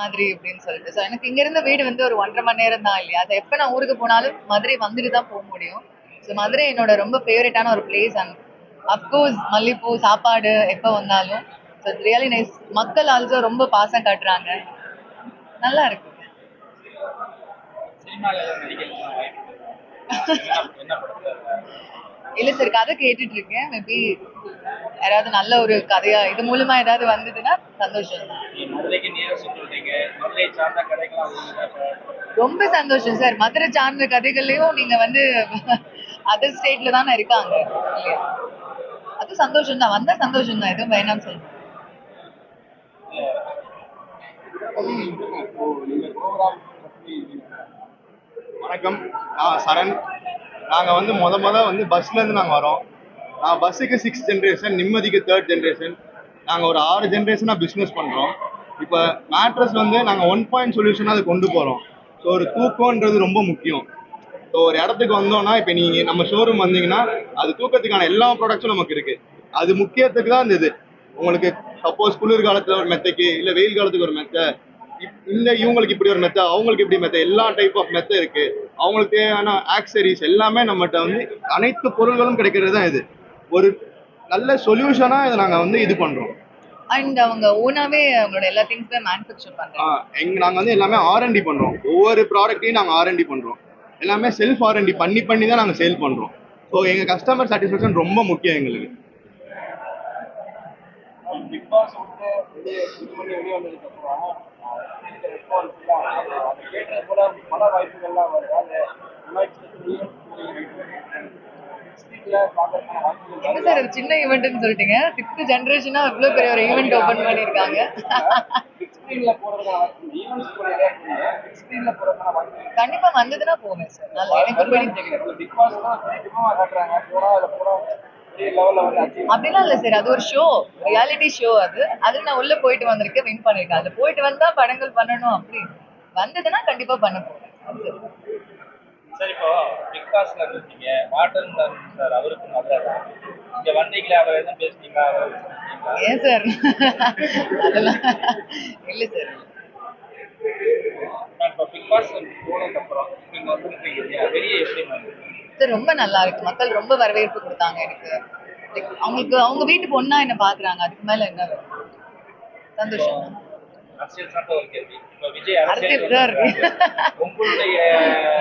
மாதிரி அப்படின்னு சொல்லிட்டு. ஸோ எனக்கு இங்க இருந்த வீடு வந்து ஒரு 1.5 மணி நேரம் தான் இல்லையா? அது எப்ப நான் ஊருக்கு போனாலும் மதுரை வந்துட்டு தான் போ முடியும். ஸோ மதுரை என்னோட ரொம்ப ஃபேவரட்டான ஒரு பிளேஸ். அண்ட் அஃப்கோர்ஸ் மல்லிப்பூ சாப்பாடு எப்ப வந்தாலும் ஸோ இட்ஸ் ரியலி நைஸ். மக்கள் ஆல்சோ ரொம்ப பாசம் காட்டுறாங்க. நல்லா இருக்கு. இல்ல சார், கதை கேட்டுட்டு இருக்கேன். மேபி யாராவது நல்ல ஒரு கதையா இது மூலமா ஏதாவது வந்ததுன்னா சந்தோஷம் தான். ரொம்ப சந்தோஷம் சார். மதுரை சார்ந்த கதைகள்லயும் நீங்க வந்து அதர் ஸ்டேட்ல தானே இருக்காங்க இல்லையா? அது சந்தோஷம் தான். வந்தா சந்தோஷம் தான். எதுவும் வேணாம்னு சொல்லுங்க. வணக்கம், நான் சரண். நாங்கள் வந்து வந்து பஸ்லேருந்து நாங்கள் வரோம். நான் பஸ்ஸுக்கு 6th ஜென்ரேஷன், நிம்மதிக்கு 3rd ஜென்ரேஷன். நாங்கள் ஒரு 6 ஜென்ரேஷனாக பிஸ்னஸ் பண்ணுறோம். இப்போ மேட்ரஸ் வந்து நாங்கள் 1 பாயிண்ட் சொல்யூஷனாக அதை கொண்டு போகிறோம். ஸோ ஒரு தூக்கம்ன்றது ரொம்ப முக்கியம். ஸோ ஒரு இடத்துக்கு வந்தோம்னா, இப்போ நீங்கள் நம்ம ஷோரூம் வந்தீங்கன்னா அது தூக்கத்துக்கான எல்லா ப்ராடக்ட்ஸும் நமக்கு இருக்குது. அது முக்கியத்துக்கு தான் இந்த இது. உங்களுக்கு சப்போஸ் குளிர்காலத்தில் ஒரு மெத்தைக்கு, இல்லை வெயில் காலத்துக்கு ஒரு மெத்தை, இந்த இவங்களுக்கு இப்படி ஒரு மெத்தை, அவங்களுக்கு இப்படி மெத்தை, எல்லா டைப் ஆஃப் மெத்தை இருக்கு. அவங்களுக்கு தேவையான ஆக்சரிஸ் எல்லாமே நம்மகிட்ட வந்து அனைத்து பொருள்களும் கிடைக்கிறது தான் இது. ஒரு நல்ல சொல்யூஷனா இதை நாங்க வந்து இது பண்றோம். அண்ட் அவங்க ஓனாவே அவங்களோட எல்லா திங்ஸுமே மேனுஃபேக்சர் பண்றாங்க. நாங்க வந்து எல்லாமே ஆர்என்டி பண்றோம். ஒவ்வொரு ப்ராடக்ட்டையும் நாங்க ஆர்என்டி பண்றோம். எல்லாமே செல்ஃப் ஆர்என்டி பண்ணி தான் நாங்க சேல் பண்றோம். ஸோ எங்க கஸ்டமர் சாட்டிஸ்ஃபேக்ஷன் ரொம்ப முக்கியம் எங்களுக்கு. பிக் பாஸ் வந்து வெளியே வந்ததுக்கு அப்புறம் பல வாய்ப்புகள்லாம் வருது. என்ன சார் ஒரு சின்ன ஈவெண்ட்னு சொல்லிட்டீங்க? 6th ஜெனரேஷனா இவ்வளவு பெரிய ஒரு ஈவெண்ட் ஓபன் பண்ணிருக்காங்க. கண்டிப்பா வந்ததுன்னா போவேன் சார். நல்லா எனக்கு அப்படிலாம் இல்ல சார். அது ஒரு ஷோ, ரியாலிட்டி ஷோ. அது நான் உள்ள போயிட்டு வந்திருக்கேன், வின் பண்ணிருக்கேன். அது போயிட்டு வந்தா படங்கள் பண்ணணும் அப்படி வந்ததுன்னா கண்டிப்பா பண்ண போறேன். சார் இப்போ பிக் பாஸ்ல இருக்கீங்க, வாட்டர் சார் அவருக்கு மதுரை தான். இங்க வந்தீங்களா, அவர் எதுவும் பேசுனீங்களா? ஏன் சார் அதெல்லாம் இல்ல சார். இப்போ பிக் பாஸ் போனதுக்கு அப்புறம் நீங்க வந்துருக்கீங்க, வெளியே எப்படி சார் ரொம்ப நல்லா இருக்கு. மக்கள் ரொம்ப வரவேற்பு கொடுத்தாங்க எனக்கு. அவங்களுக்கு அவங்க வீட்டு பொண்ணா என்ன பாக்குறாங்க. அதுக்கு மேல என்ன சந்தோஷம்.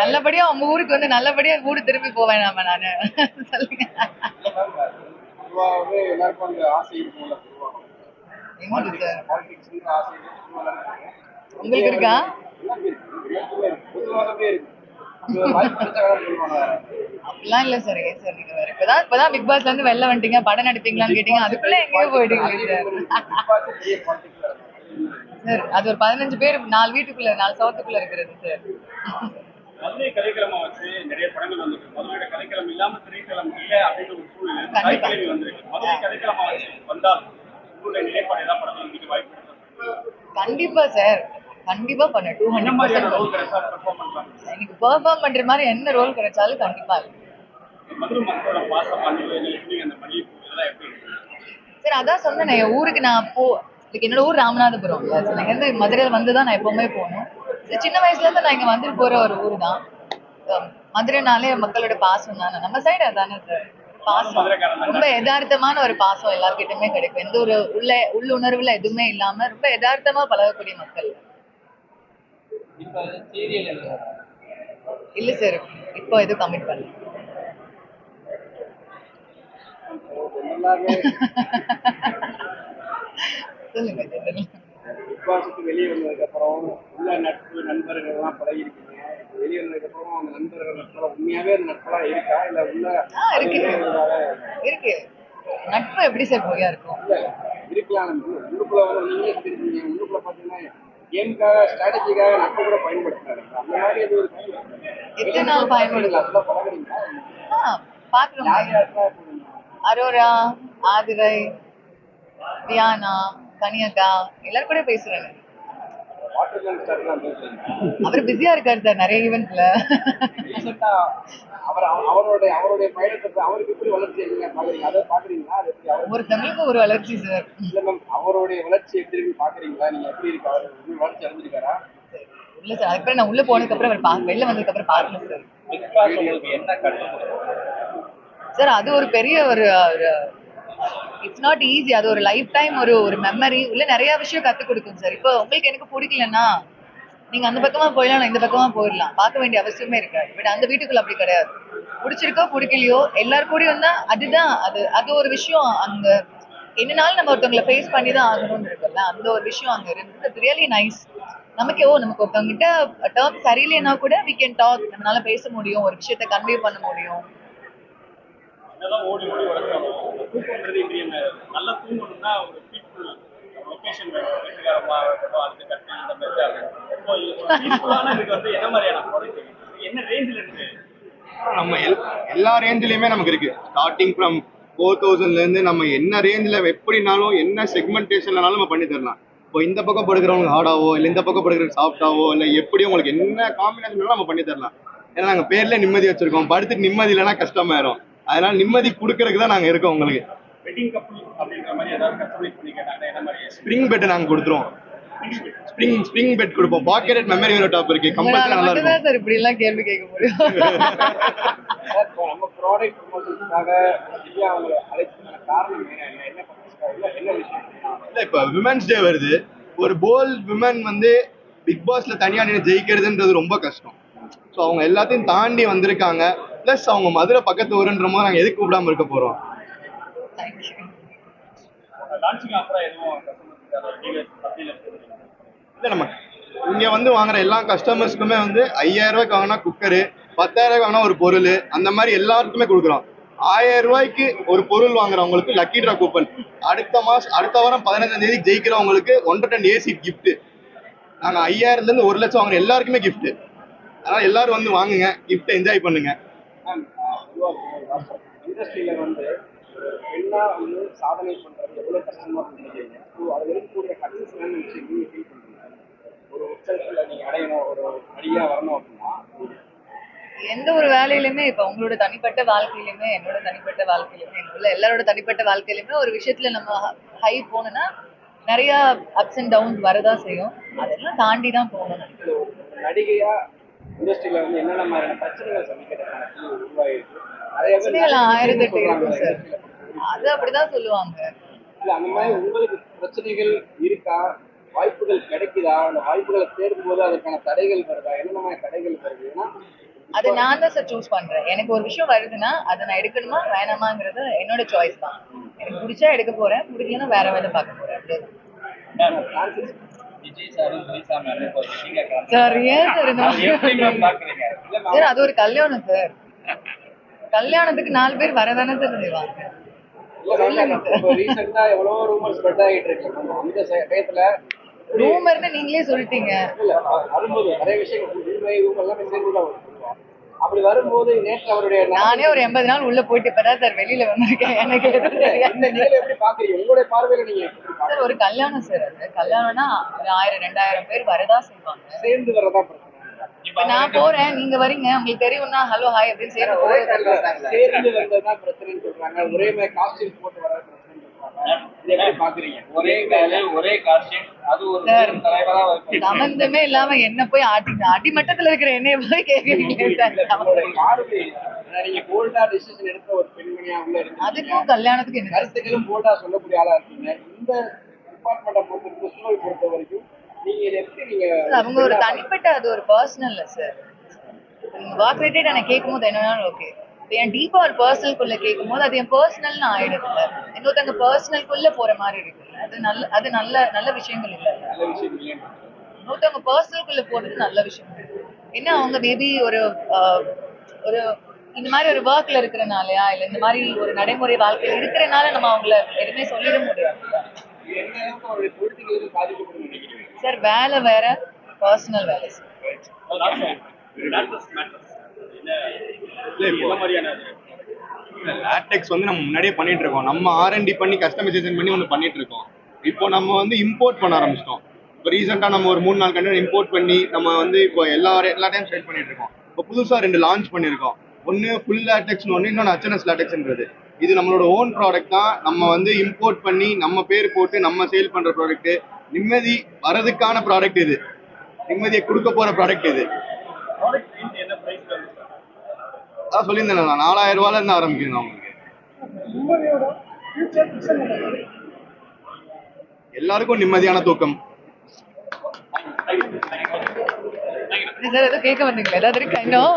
நல்லபடியா உங்க ஊருக்கு வந்து நல்லபடியா ஊரு திரும்பி போவேன் நாம. நானு சொல்லுங்க. உங்களுக்கு இருக்கா? அப்படிலாம் இல்ல சார். ஏன் சார் நீங்க வேற இப்பதான் பிக் பாஸ்ல இருந்து வெளில வந்துட்டீங்க, படம் நடிப்பீங்களான்னு கேட்டீங்க. அதுக்குள்ள எங்கேயோ போயிட்டீங்க சார். அது ஒரு 15 பேர் 4 வீட்டுக்குள்ள 4 சவத்துக்குள்ள இருக்கிறது சார். மதுரை கலைக்களமா வச்சு நிறைய படங்கள் வந்துருக்கு. மதுரையோட கலைக்களம் இல்லாம திரைக்களம் இல்லை அப்படின்ற ஒரு சூழ்நிலை வந்திருக்கு. மதுரை கலைக்களமா வச்சு வந்தால் உங்களுடைய நிலைப்பாடு ஏதாவது படங்கள் உங்களுக்கு வாய்ப்பு? கண்டிப்பா சார், கண்டிப்பா பண்ண 200% எனக்கு பெர்ஃபார்ம் பண்ற மாதிரி என்ன ரோல் கிடைச்சாலும் கண்டிப்பா. சார் அதான் சொன்னேன், என் ஊருக்கு நான் என்னோட ஊர் ராமநாதபுரம். இருந்து மதுரையில் வந்துதான் நான் எப்பவுமே போகணும். சின்ன வயசுல இருந்து நான் இங்க வந்துட்டு போற ஒரு ஊர் தான். மதுரைனாலே மக்களோட பாசம் தானே. நம்ம சைடு அதானே சார். பாசம் ரொம்ப யதார்த்தமான ஒரு பாசம் எல்லார்கிட்டயுமே கிடைக்கும். எந்த ஒரு உள்ளுணர்வுல எதுவுமே இல்லாம ரொம்ப யதார்த்தமா பழகக்கூடிய மக்கள். இல்ல சார், இப்போ எதுவும் கமிட் பண்ணல. சொல்லுங்க. வெளியே வந்ததுக்கு அப்புறம் உள்ள நட்பு நண்பர்கள் எல்லாம் பழகி இருக்கீங்க. வெளியே வந்ததுக்கு அப்புறம் அந்த நண்பர்கள் நட்பெல்லாம் உண்மையாவே அந்த நட்பெல்லாம் இருக்கா இல்ல உள்ள இருக்கு? நட்பு எப்படி சார் பொய்யா இருக்கும்? இருக்கலாம். உள்ளுக்குள்ள வந்து நீங்களே தெரிஞ்சீங்க. உள்ளுக்குள்ள பாத்தீங்கன்னா கேமுக்காக ஸ்ட்ராட்டஜிக்காக நட்பு கூட பயன்படுத்துறாங்க. அந்த மாதிரி எத்தனை நாள் பயன்படுத்தலாம் பாக்குறோம். அரோரா, ஆதிரை, தியானா, கனியக்கா எல்லாரும் கூட பேசுறாங்க. வாட்டர்மேன் ஸ்டார்ட் தான் பேசுறீங்க. அவர் பிஸியா இருக்காரு சார் நிறைய ஈவெண்ட்ஸ்ல. ரீசெண்டா அவருடைய பயணத்தை அவருக்கு எப்படி வளர்ச்சி நீங்க பாக்குறீங்க? அதை பாக்குறீங்களா? அது எப்படி அவர் ஒருத்தவங்களுக்கு ஒரு வளர்ச்சி சார். இல்ல மேம், அவருடைய வளர்ச்சி எப்படி இருக்கு பாக்குறீங்களா? நீங்க எப்படி இருக்கு? அவர் இன்னும் வளர்ச்சி அடைஞ்சிருக்காரா? இல்ல சார், அதுக்கப்புறம் நான் உள்ள போனதுக்கு அப்புறம் அவர் வெளில வந்ததுக்கு அப்புறம் பார்க்கல சார். பிக் பாஸ் உங்களுக்கு என்ன கற்றுக் சார் அது ஒரு பெரிய ஒரு இட்ஸ் நாட் ஈஸி. அது ஒரு லைஃப் டைம் ஒரு மெமரி உள்ள நிறைய விஷயம் கத்து கொடுக்கும் சார். இப்போ உங்களுக்கு எனக்கு பிடிக்கலன்னா நீங்க அந்த பக்கமா போயிடலாம், நான் இந்த பக்கமா போயிடலாம், பார்க்க வேண்டிய அவசியமே இருக்காது. பட் அந்த வீட்டுக்குள்ள அப்படி கிடையாது. பிடிச்சிருக்கோ பிடிக்கலையோ எல்லாரும் கூடயும் வந்தா அதுதான் அது ஒரு விஷயம். அங்க என்னனாலும் நம்ம ஒருத்தவங்களை ஃபேஸ் பண்ணி தான் ஆகணும்னு இருக்குல்ல, அந்த ஒரு விஷயம் அங்க இருக்கு. Really nice. நமக்கு ஒருத்தவங்க கிட்ட டேர்ம் சரியில்லைன்னா கூட we can talk, நம்மளால பேச முடியும், ஒரு விஷயத்த கன்வே பண்ண முடியும். என்னதான் ஓடி ஓடி வளர்த்தாலும் தூக்கம்ன்றது இன்றைய நல்லா தூங்கணும்னா ஒரு பீஸ்ஃபுல் லொகேஷன் வேணும். வீட்டுக்காரமா இருக்கட்டும், அதுக்கு கட்டி இந்த மாதிரி தான் வேணும். ஸோ பீஸ்ஃபுல்லான இதுக்கு வந்து என்ன மாதிரியான ப்ராடக்ட் என்ன ரேஞ்சில் இருக்கு? நம்ம எல்லா ரேஞ்சிலையுமே நமக்கு இருக்கு. ஸ்டார்டிங் ஃப்ரம் 4000ல இருந்து நம்ம என்ன ரேஞ்சில் எப்படினாலும் என்ன செக்மெண்டேஷன்லனாலும் நம்ம பண்ணி தரலாம். இப்போ இந்த பக்கம் படுக்கிறவங்க ஹார்டாவோ இல்லை இந்த பக்கம் படுக்கிறவங்க சாஃப்டாவோ இல்லை எப்படி உங்களுக்கு என்ன காம்பினேஷன் நம்ம பண்ணி தரலாம். ஏன்னா நாங்கள் பேர்ல நிம்மதி வச்சிருக்கோம். படுத்துட்டு நிம்மதி இல்லைன்னா கஷ்டமாயிரும். அதனால நிம்மதி கொடுக்கறதுக்கு தான் நாங்கள் இருக்கோம். உங்களுக்கு வெட்டிங் கப்புள் அப்படின்ற மாதிரி ஏதாவது கஸ்டமைஸ் பண்ணி கேட்டாங்கன்னா என்ன மாதிரி? ஸ்ப்ரிங் பெட் நாங்கள் கொடுத்துருவோம். ஸ்ப்ரிங் பெட் கொடுப்போம். பாக்கெட் மெமரி வேற டாப் இருக்கு. கம்பல்சரி நல்லா இருக்கும் சார். இப்படி எல்லாம் கேள்வி கேட்க முடியும்? நம்ம ப்ராடக்ட் ப்ரமோஷனுக்காக திவ்யா அவங்களை அழைச்சதுக்கான காரணம் என்ன விஷயம்? இல்ல இப்போ விமென்ஸ் டே வருது. ஒரு போல் விமன் வந்து பிக் பாஸ்ல தனியா நின்று ஜெயிக்கிறதுன்றது ரொம்ப கஷ்டம். ஸோ அவங்க எல்லாத்தையும் தாண்டி வந்திருக்காங்க. பிளஸ் அவங்க மதுரை பக்கத்து ஊருன்ற போது நாங்கள் எதுக்கு கூப்பிடாம இருக்க போறோம்? லான்ச்சிங் ஆஃபரா எதுவும் கஸ்டமர்ஸ் இல்லை நம்ம இங்க வந்து வாங்குற எல்லா கஸ்டமர்ஸ்க்குமே வந்து 5000 ரூபாய்க்கு வாங்கினா குக்கரு, 10,000 ரூபாய்க்கு வாங்கினா ஒரு பொருள், அந்த மாதிரி எல்லாருக்குமே கொடுக்குறோம். 1000 ரூபாய்க்கு ஒரு பொருள் வாங்குறவங்களுக்கு லக்கி ட்ரா கூப்பன். அடுத்த வாரம் 15ஆம் தேதி ஜெயிக்கிறவங்களுக்கு 1 டன் ஏசி கிஃப்ட். நாங்க 5000ல இருந்து 1 லட்சம் வாங்குற எல்லாருக்குமே கிஃப்ட். அதனால எல்லாரும் வந்து வாங்குங்க, கிஃப்ட் என்ஜாய் பண்ணுங்க. இண்டஸ்ட்ரியில வந்து பெண்ணா வந்து சாதனை பண்றது எவ்வளவு கஷ்டமா நினைக்கிறீங்க? அதுல இருக்கக்கூடிய கன்சிஸ்டன்ட் விஷயம் நீங்க ஃபீல் பண்றீங்க? ஒரு உச்சத்துல நீங்க அடையணும், ஒரு அடியா வரணும் அப்படின்னா எந்த ஒரு வேலையிலுமே, இப்ப உங்களோட தனிப்பட்ட வாழ்க்கையிலுமே என்னோட தனிப்பட்ட வாழ்க்கையிலுமே உள்ள எல்லாரோட தனிப்பட்ட வாழ்க்கையிலுமே ஒரு விஷயத்துல நம்ம ஹை போனோம்னா நிறைய அப்ஸ் அண்ட் டவுன்ஸ் வரதான் செய்யும். அதெல்லாம் தாண்டி தான் போகணும். நடிகையா இண்டஸ்ட்ரியில வந்து என்னென்ன மாதிரியான பிரச்சனைகள் சந்திக்கிறதுக்கான உருவாயிருக்கு? பிரச்சனைகள் 1008 இருக்கும் சார். அது அப்படிதான் சொல்லுவாங்க. இல்ல அந்த மாதிரி உங்களுக்கு பிரச்சனைகள் இருக்கா? வாய்ப்புகள் கிடைக்குதா? அந்த வாய்ப்புகளை தேடும் போது அதுக்கான தடைகள் வருதா? என்னென்ன மாதிரி தடைகள் வருது? ஏன்னா அது நான் தான் சார் சூஸ் பண்றேன். எனக்கு ஒரு விஷயம் வருதுன்னா அதை நான் எடுக்கணுமா வேணாமாங்கிறது என்னோட சாய்ஸ் தான். எனக்கு பிடிச்சா எடுக்க போறேன், பிடிக்கலன்னா வேற வேலை பார்க்க போறேன். சார் ஏன் சார் இந்த சார் அது ஒரு கல்யாணம் சார். கல்யாணத்துக்கு 4 பேர் வரதானே சார் செய்வாங்க. ரூமர்னு நீங்களே சொல்லிட்டீங்க. அப்படி வரும்போது நேற்று அவருடைய நானே ஒரு 80 நாள் உள்ள போயிட்டு இப்பதான் சார் வெளியில வந்திருக்கேன். எனக்கு எதுவும் தெரியாது. எப்படி பாக்குறீங்க? உங்களுடைய பார்வையில நீங்க சார் ஒரு கல்யாணம் சார். அது கல்யாணம்னா ஒரு 1000-2000 பேர் வரதான் செய்வாங்க. சேர்ந்து வரதா இப்ப நான் போறேன், நீங்க வரீங்க, உங்களுக்கு தெரியும்னா ஹலோ ஹாய் அப்படின்னு சேர்ந்து போறேன். சேர்ந்து வந்ததுதான் பிரச்சனைன்னு சொல்றாங்க. ஒரே மாதிரி காஸ்டியூம் போட்டு வர பிரச்சனை சொல்றாங்க. பாக்குறீங்க ஒரே வேலை ஒரே காஸ்டியூம், அது ஒரு தலைவரா சம்பந்தமே இல்லாம என்ன போய் அடிமட்டத்துல இருக்கிற என்னைய போய் கேக்குறீங்க சார். நீங்க போல்டா டிசிஷன் எடுத்த ஒரு பெண்மணியா உள்ள இருக்கு. அதுக்கும் கல்யாணத்துக்கு என்ன கருத்துக்களும் போல்டா சொல்லக்கூடிய ஆளா இருக்கீங்க. இந்த டிபார்ட்மெண்ட்டை பொறுத்த வரைக்கும் நீங்க இதை எப்படி நீங்க அவங்க ஒரு தனிப்பட்ட அது ஒரு பர்சனல்ல சார். ஒர்க் ரிலேட்டட் நான் கேட்கும்போது என்னன்னாலும் ஓகே. என் டீப்பா ஒரு பர்சனல்குள்ள கேட்கும்போது அது என் பர்சனல்னு ஆயிடுதுல. இன்னொருத்தங்க பர்சனல்குள்ள போற மாதிரி இருக்குல்ல. அது நல்ல விஷயங்கள் இல்ல. நல்ல விஷயம் இல்லை. இன்னொருத்தவங்க பர்சனல்குள்ள போறது நல்ல விஷயம். என்ன அவங்க மேபி ஒரு இந்த மாதிரி ஒரு ஒர்க்ல இருக்கிறனாலயா இல்ல இந்த மாதிரி ஒரு நடைமுறை வாழ்க்கையில இருக்கிறனால நம்ம அவங்கள எதுவுமே சொல்லிட முடியாது சார். வேலை வேற, பர்சனல் வேலை சார். லேட்டெக்ஸ் வந்து நம்ம முன்னாடியே பண்ணிட்டு இருக்கோம். நம்ம R&D பண்ணி கஸ்டமைசேஷன் பண்ணி ஒன்று பண்ணிட்டு இருக்கோம். இப்போ நம்ம வந்து இம்போர்ட் பண்ண ஆரம்பிச்சிட்டோம். இப்போ ரீசெண்டாக நம்ம ஒரு 3-4 கண்டெய்னர் இம்போர்ட் பண்ணி நம்ம வந்து இப்போ எல்லா டைம் சேல் பண்ணிட்டு இருக்கோம். இப்போ புதுசாக 2 லான்ச் பண்ணியிருக்கோம். ஒன்று ஃபுல் லேட்டெக்ஸ்னு ஒன்று, இன்னொன்று ஹெச்என்எஸ் லேட்டெக்ஸ்ன்றது. இது நம்மளோட ஓன் ப்ராடக்ட் தான். நம்ம வந்து இம்போர்ட் பண்ணி நம்ம பேர் போட்டு நம்ம சேல் பண்ணுற ப்ராடக்ட். நிம்மதி வரதுக்கான ப்ராடக்ட் இது. நிம்மதியை கொடுக்க போகிற ப்ராடக்ட் இது. ப்ராடக்ட் ரேஞ்ச் என்ன பிரைஸ்ல இருக்கு சார்? அதான் சொல்லியிருந்தேன் நான் 4000 ரூபாயிலேருந்து ஆரம்பிக்கிறேன் நான் உங்களுக்கு. எல்லாருக்கும் நிம்மதியான தூக்கம். சார் ஏதோ கேட்க வந்தீங்களா? ஏதாவது இருக்கா இன்னும்?